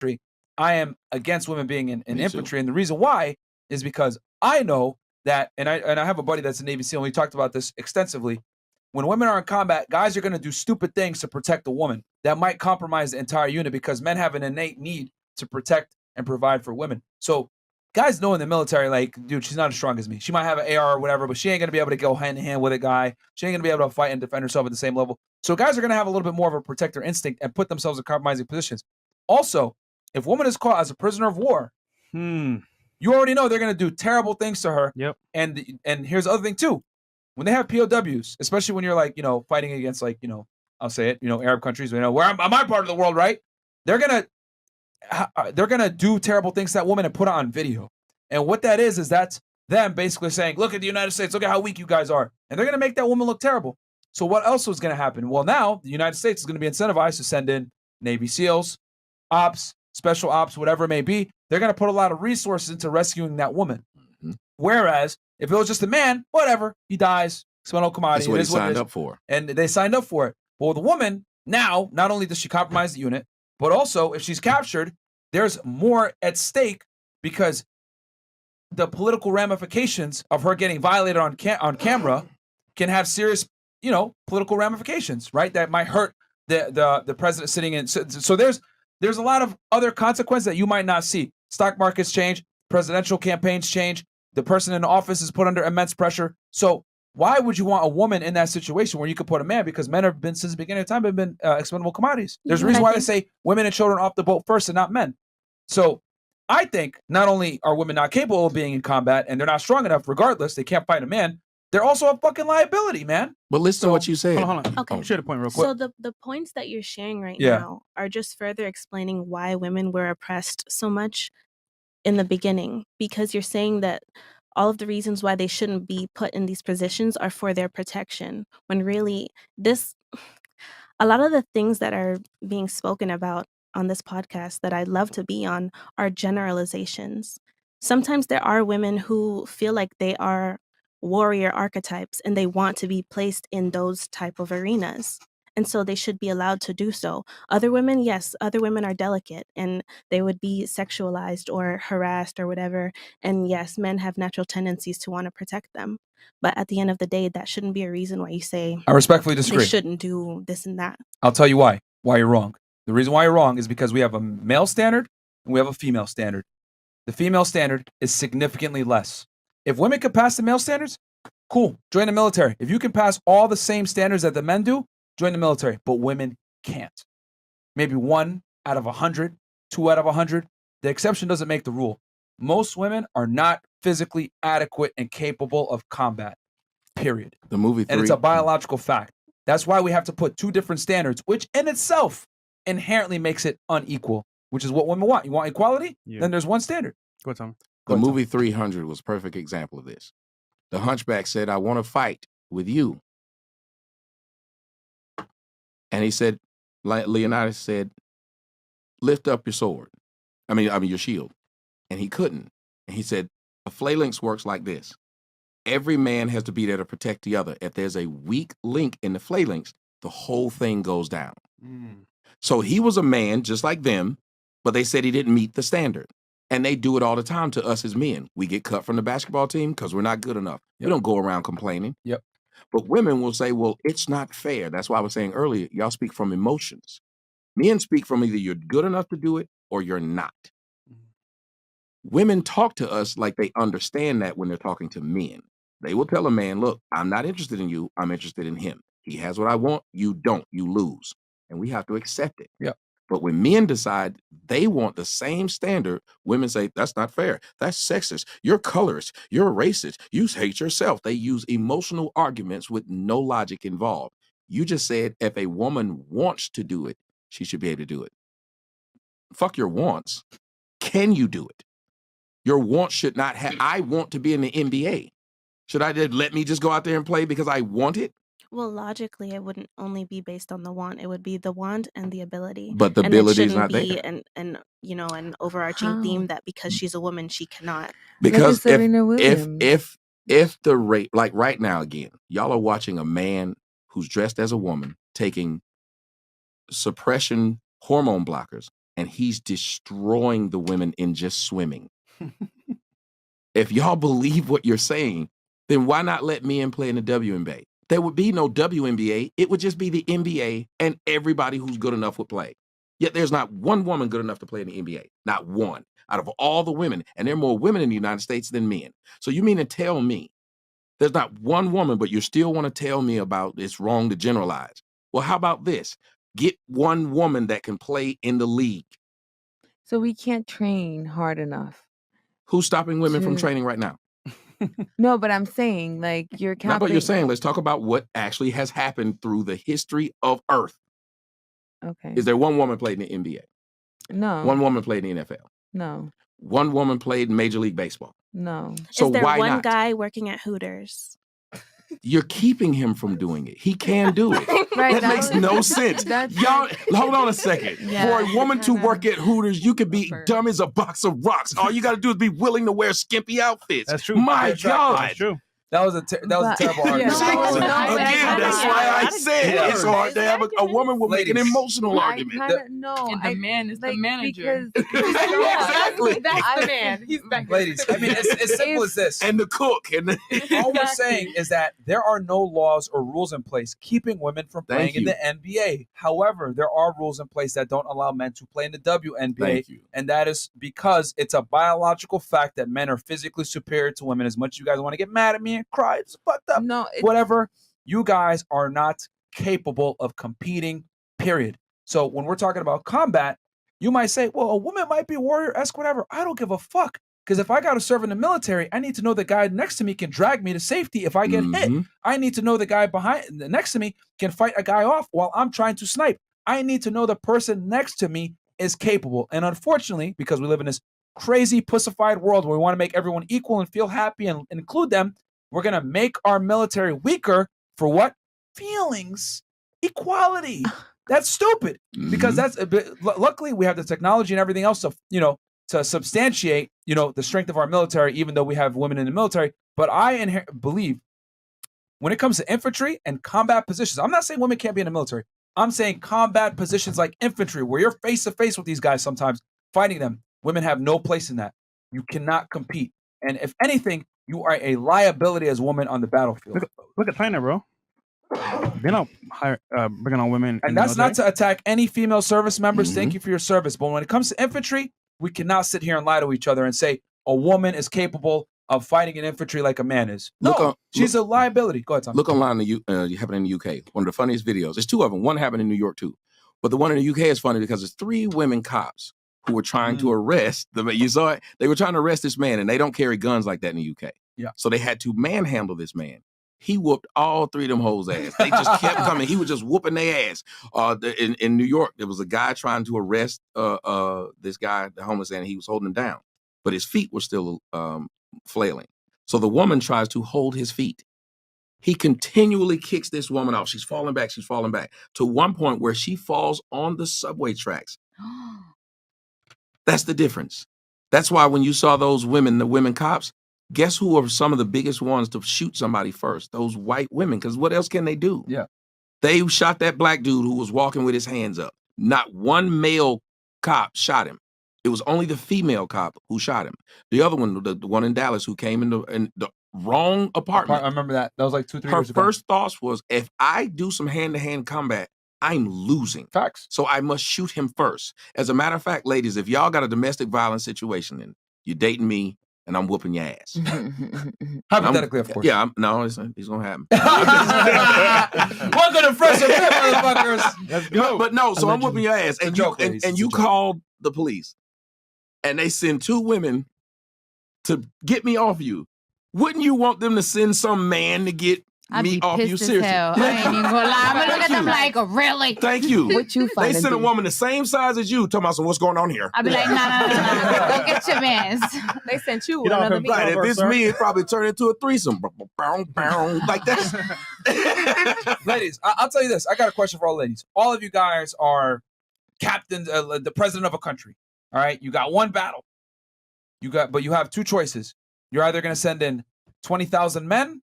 infantry, I am against women being in Me too. infantry. And the reason why is because I know that, and I have a buddy that's a Navy SEAL, and we talked about this extensively. When women are in combat, guys are going to do stupid things to protect the woman that might compromise the entire unit because men have an innate need to protect and provide for women. So guys know in the military, like, dude, she's not as strong as me. She might have an AR or whatever, but she ain't going to be able to go hand in hand with a guy. She ain't going to be able to fight and defend herself at the same level. So guys are going to have a little bit more of a protector instinct and put themselves in compromising positions. Also, if woman is caught as a prisoner of war, you already know they're going to do terrible things to her. Yep. And here's the other thing too. When they have POWs, especially when you're like, fighting against like, I'll say it, Arab countries, where I'm my part of the world, right? They're gonna do terrible things to that woman and put it on video. And what that is that's them basically saying, look at the United States, look at how weak you guys are. And they're gonna make that woman look terrible. So what else was gonna happen? Well, now the United States is gonna be incentivized to send in Navy SEALs, ops, special ops, whatever it may be. They're gonna put a lot of resources into rescuing that woman. Mm-hmm. Whereas if it was just a man, whatever, he dies, spent commodity. That's what he signed up for. And they signed up for it. But with a woman, now, not only does she compromise the unit, but also if she's captured, there's more at stake because the political ramifications of her getting violated on camera can have serious, political ramifications, right? That might hurt the president sitting in. So there's a lot of other consequences that you might not see. Stock markets change, presidential campaigns change, the person in the office is put under immense pressure. So why would you want a woman in that situation where you could put a man? Because men have been, since the beginning of time, have been expendable commodities. There's a reason why they say women and children off the boat first and not men. So I think not only are women not capable of being in combat and they're not strong enough, regardless, they can't fight a man, they're also a fucking liability, man. But listen to what you said. Hold on. Okay. Share the point real quick. So the points that you're sharing right now are just further explaining why women were oppressed so much in the beginning, because you're saying that all of the reasons why they shouldn't be put in these positions are for their protection, when really a lot of the things that are being spoken about on this podcast that I'd love to be on are generalizations. Sometimes there are women who feel like they are warrior archetypes and they want to be placed in those type of arenas. And so they should be allowed to do so. Other women, yes, other women are delicate and they would be sexualized or harassed or whatever. And yes, men have natural tendencies to want to protect them. But at the end of the day, that shouldn't be a reason why you say I respectfully disagree. They shouldn't do this and that. I'll tell you why you're wrong. The reason why you're wrong is because we have a male standard and we have a female standard. The female standard is significantly less. If women could pass the male standards, cool, join the military. If you can pass all the same standards that the men do, join the military. But women can't. Maybe 1 out of 100, 2 out of 100. The exception doesn't make the rule. Most women are not physically adequate and capable of combat, period. The movie 3. And it's a biological fact. That's why we have to put 2 different standards, which in itself inherently makes it unequal, which is what women want. You want equality? Yeah. Then there's one standard. Go ahead, Tom. The movie 300 was a perfect example of this. The hunchback said, I want to fight with you. And he said, Leonidas said, lift up your sword. I mean your shield. And he couldn't. And he said, a phalanx works like this. Every man has to be there to protect the other. If there's a weak link in the phalanx, the whole thing goes down. So he was a man just like them, but they said he didn't meet the standard. And they do it all the time to us as men. We get cut from the basketball team because we're not good enough. Yep. We don't go around complaining. Yep. But women will say, well, it's not fair. That's why I was saying earlier, y'all speak from emotions. Men speak from either you're good enough to do it or you're not. Women talk to us like they understand that when they're talking to men. They will tell a man, look, I'm not interested in you. I'm interested in him. He has what I want. You don't. You lose. And we have to accept it. Yep. But when men decide they want the same standard, women say, that's not fair. That's sexist. You're colorist. You're racist. You hate yourself. They use emotional arguments with no logic involved. You just said if a woman wants to do it, she should be able to do it. Fuck your wants. Can you do it? Your wants should not have, I want to be in the NBA. Should I let me just go out there and play because I want it? Well, logically, it wouldn't only be based on the want. It would be the want and the ability. But the ability is not there. And an overarching theme that because she's a woman, she cannot. Because if the rate, like right now, again, y'all are watching a man who's dressed as a woman taking suppression hormone blockers and he's destroying the women in just swimming. If y'all believe what you're saying, then why not let men play in the WNBA? There would be no WNBA. It would just be the NBA, and everybody who's good enough would play. Yet there's not one woman good enough to play in the NBA. Not one. Out of all the women, and there are more women in the United States than men. So you mean to tell me there's not one woman, but you still want to tell me about it's wrong to generalize? Well, how about this? Get one woman that can play in the league. So we can't train hard enough. Who's stopping women from training right now? No, but I'm saying, like, you're counting. Not what you're saying. Let's talk about what actually has happened through the history of Earth. Okay. Is there one woman played in the NBA? No. One woman played in the NFL? No. One woman played in Major League Baseball? No. So Is there why one not? guy working at Hooters? You're keeping him from doing it. He can do it. Right, That makes no sense. Y'all, hold on a second. Yeah, For a woman to kinda work at Hooters, you could be dumb as a box of rocks. All you got to do is be willing to wear skimpy outfits. That's true. My God. That's true. That was a terrible argument. Again, that's why I said it's hard to have a woman will make an Ladies. emotional argument. And the man is the manager. Exactly. That's the man. He's back. Ladies, I mean, it's as simple as this. And the cook. And All we're saying is that there are no laws or rules in place keeping women from playing in the NBA. However, there are rules in place that don't allow men to play in the WNBA. Thank you. And that is because it's a biological fact that men are physically superior to women. As much as you guys want to get mad at me and cry, it's fucked up. No, Whatever, you guys are not capable of competing, period. So when we're talking about combat, you might say, well, a woman might be warrior-esque, whatever. I don't give a fuck. Because if I got to serve in the military, I need to know the guy next to me can drag me to safety if I get hit. I need to know the guy next to me can fight a guy off while I'm trying to snipe. I need to know the person next to me is capable. And unfortunately, because we live in this crazy pussified world where we want to make everyone equal and feel happy and include them, we're going to make our military weaker for what? Feelings. Equality. That's stupid. Because that's luckily we have the technology and everything else to, to substantiate, the strength of our military, even though we have women in the military. But I believe when it comes to infantry and combat positions, I'm not saying women can't be in the military. I'm saying combat positions like infantry, where you're face to face with these guys sometimes, fighting them. Women have no place in that. You cannot compete. And if anything, you are a liability as a woman on the battlefield. Look at China, bro. They don't bringing on women. And that's not to attack any female service members. Thank you for your service. But when it comes to infantry, we cannot sit here and lie to each other and say a woman is capable of fighting in infantry like a man is. No, she's a liability. Go ahead, Tom. Look online. You happen in the UK. One of the funniest videos. There's two of them. One happened in New York too, but the one in the UK is funny because it's 3 women cops who were trying to arrest the man. You saw it. They were trying to arrest this man, and they don't carry guns like that in the UK. Yeah. So they had to manhandle this man. He whooped all 3 of them hoes' ass. They just kept coming. He was just whooping their ass. In New York, there was a guy trying to arrest this guy, the homeless, and he was holding him down, but his feet were still flailing. So the woman tries to hold his feet. He continually kicks this woman off. She's falling back. She's falling back to one point where she falls on the subway tracks. That's the difference. That's why when you saw those women, the women cops, guess who are some of the biggest ones to shoot somebody first? Those white women, because what else can they do? Yeah. They shot that black dude who was walking with his hands up. Not one male cop shot him. It was only the female cop who shot him. The other one, the one in Dallas who came in the wrong apartment. I remember that. That was like 2-3 Her years ago. first thoughts was, if I do some hand-to-hand combat, I'm losing. Facts. So I must shoot him first. As a matter of fact, ladies, if y'all got a domestic violence situation and you're dating me and I'm whooping your ass. Hypothetically, of course. Yeah, it's going to happen. Welcome to Fresh and Fit, motherfuckers. Let's go. But no, so I'm whooping your ass. And you called the police. And they send 2 women to get me off you. Wouldn't you want them to send some man to get me off you? Seriously. I ain't even gonna lie. I'm gonna look at them like, really? Thank you. What you They sent a woman the same size as you, talking about, so what's going on here? I'll be like, no. Go get your mans. They sent you Get off another her meeting. back. Right, if it's me, it probably turned into a threesome. Like that. Ladies, I'll tell you this. I got a question for all ladies. All of you guys are captains, the president of a country. All right, you got one battle. But you have 2 choices. You're either going to send in 20,000 men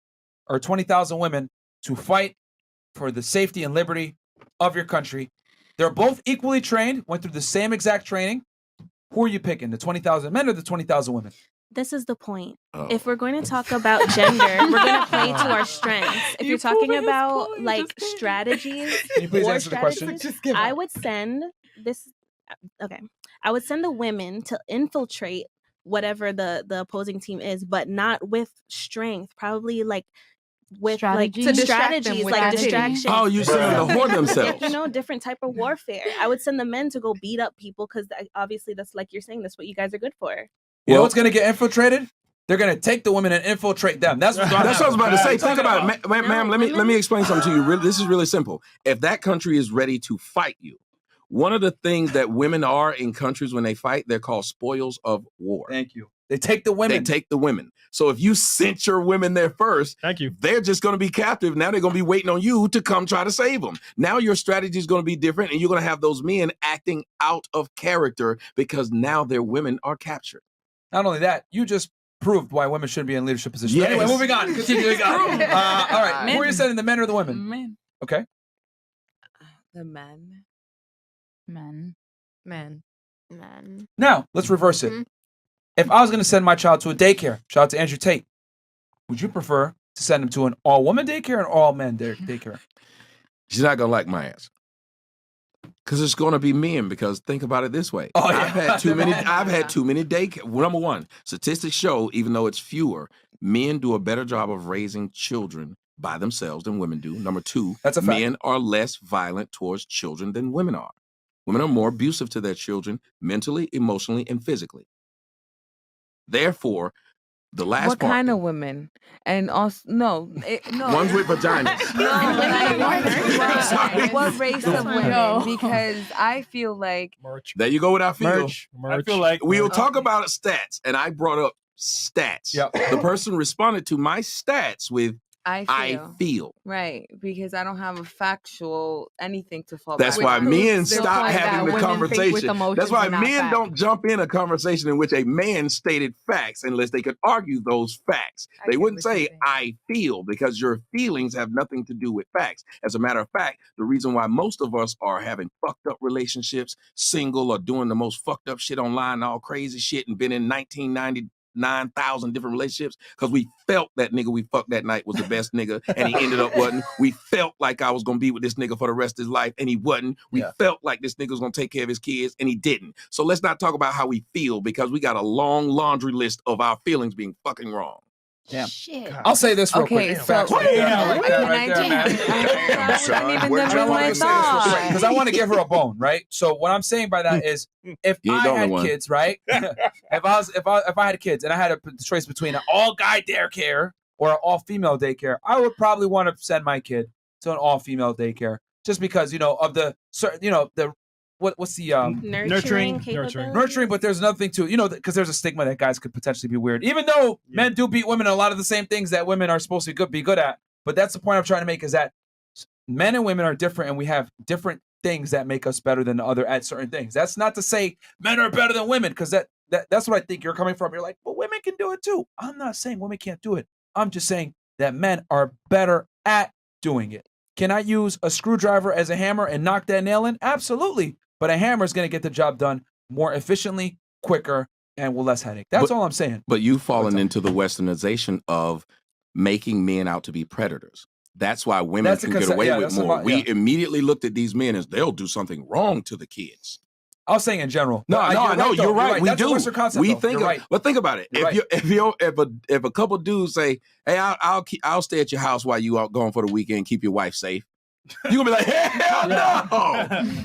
or 20,000 women to fight for the safety and liberty of your country. They're both equally trained, went through the same exact training. Who are you picking, the 20,000 men or the 20,000 women? This is the point. Oh. If we're going to talk about gender, we're going to play to our strengths. If you're talking about like strategies, Can you please war answer the question? strategies, I would send this. Okay, I would send the women to infiltrate whatever the opposing team is, but not with strength. Probably like with Strategy? like To distract them strategies, with like activity. distractions. Oh, you send them to whore themselves. You know, different type of warfare. I would send the men to go beat up people because obviously that's like you're saying, that's what you guys are good for. You know what's going to get infiltrated? They're going to take the women and infiltrate them. That's what I was about to say. Think about it, ma'am. No, Let me explain something to you. This is really simple. If that country is ready to fight you, one of the things that women are in countries when they fight, they're called spoils of war. Thank you. They take the women. They take the women. So if you sent your women there first, Thank you. they're just going to be captive. Now they're going to be waiting on you to come try to save them. Now your strategy is going to be different, and you're going to have those men acting out of character because now their women are captured. Not only that, you just proved why women shouldn't be in leadership positions. Yes. Anyway, moving on. Continuing on. All right. Men. Who are you sending, the men or the women? Men. Okay. The men. Men. Men. Men. Now, let's reverse it. Mhm. If I was going to send my child to a daycare, shout out to Andrew Tate, would you prefer to send him to an all-woman daycare or an all-men daycare? She's not going to like my answer. Because it's going to be men. Because think about it this way: Oh, yeah. I've had too many daycare. Number one, statistics show, even though it's fewer, men do a better job of raising children by themselves than women do. Number two, That's a fact. men are less violent towards children than women are. Women are more abusive to their children mentally, emotionally, and physically. Therefore, the last What part, kind of women? And also, no. ones with vaginas. Sorry. What race of women? No. Because I feel like Merch. There you go with our feel. Merch. I feel like We'll talk about stats, and I brought up stats. Yep. The person responded to my stats with I feel. right, because I don't have a factual anything to fall That's back why on. men proves the stop point that having the women think with conversation. emotions That's why and not men facts. don't jump in a conversation in which a man stated facts unless they could argue those facts. I They get wouldn't what you're say, saying. I feel, because your feelings have nothing to do with facts. As a matter of fact, the reason why most of us are having fucked up relationships, single, or doing the most fucked up shit online, all crazy shit, and been in 9,000 different relationships, because we felt that nigga we fucked that night was the best nigga, and he ended up wasn't. We felt like I was gonna be with this nigga for the rest of his life, and he wasn't. We felt like this nigga was gonna take care of his kids, and he didn't. So let's not talk about how we feel, because we got a long laundry list of our feelings being fucking wrong. Damn. Shit. I'll say this real Okay, quick. so Facts right there, right there, can right I there, man. just? I wasn't even Where'd done you with want my to say this real quick? Because I want to give her a bone, right? So what I'm saying by that is, if You ain't I the only had one. kids, right? if I had kids and I had a choice between an all guy daycare or an all female daycare, I would probably want to send my kid to an all female daycare, just because of the what's the Nurturing. nurturing, but there's another thing too, because there's a stigma that guys could potentially be weird, even though men do beat women in a lot of the same things that women are supposed to be good at. But that's the point I'm trying to make, is that men and women are different, and we have different things that make us better than the other at certain things. That's not to say men are better than women, because that's what I think you're coming from. You're like, well, women can do it too. I'm not saying women can't do it. I'm just saying that men are better at doing it. Can I use a screwdriver as a hammer and knock that nail in? Absolutely. But a hammer is going to get the job done more efficiently, quicker, and with less headache. That's all I'm saying. But you've fallen into the westernization of making men out to be predators. That's why women can get away with more. We immediately looked at these men as they'll do something wrong to the kids. I was saying in general. No, you're right. We That's do. a Western concept, We though. think, You're right. but think about it. If a couple dudes say, "Hey, I'll stay at your house while you out going for the weekend, keep your wife safe," you're gonna be like, "Hell no!"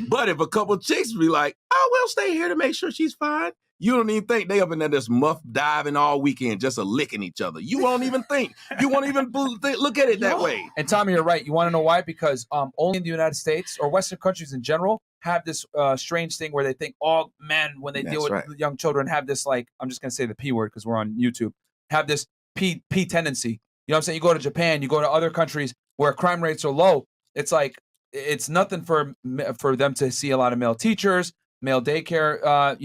But if a couple chicks be like, "Oh, we'll stay here to make sure she's fine," you don't even think they up in there just muff diving all weekend, just a licking each other. You won't even think. You won't even look at it that way. And Tommy, you're right. You want to know why? Because only in the United States or Western countries in general have this strange thing where they think all men, when they deal with young children, have this, like, I'm just gonna say the P word because we're on YouTube, have this P tendency. You know what I'm saying? You go to Japan, you go to other countries where crime rates are low. It's like it's nothing for them to see a lot of male teachers, male daycare,